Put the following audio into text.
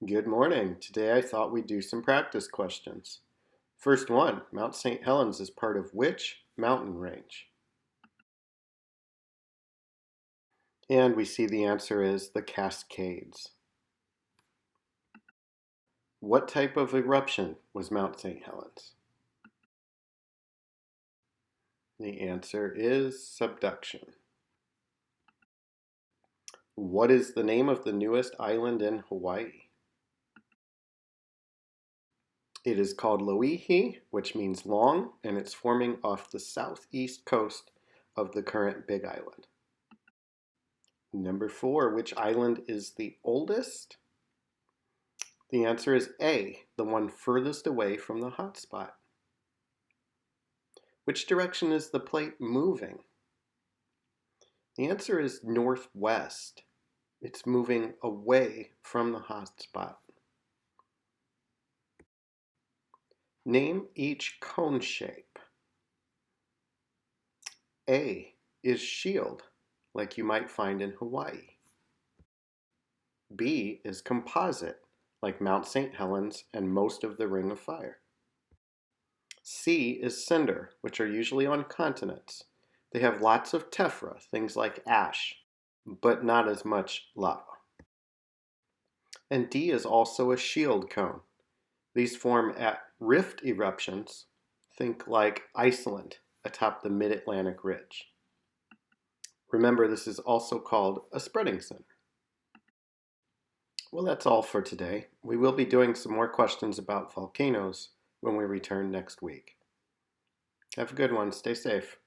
Good morning. Today I thought we'd do some practice questions. First one, Mount St. Helens is part of which mountain range? And we see the answer is the Cascades. What type of eruption was Mount St. Helens? The answer is subduction. What is the name of the newest island in Hawaii? It is called Loihi, which means long, and it's forming off the southeast coast of the current Big Island. Number 4, which island is the oldest? The answer is A, the one furthest away from the hotspot. Which direction is the plate moving? The answer is northwest. It's moving away from the hotspot. Name each cone shape. A is shield, like you might find in Hawaii. B is composite, like Mount St. Helens and most of the Ring of Fire. C is cinder, which are usually on continents. They have lots of tephra, things like ash, but not as much lava. And D is also a shield cone. These form at rift eruptions, think like Iceland atop the mid-Atlantic ridge. Remember, this is also called a spreading center. Well, that's all for today. We will be doing some more questions about volcanoes when we return next week. Have a good one. Stay safe.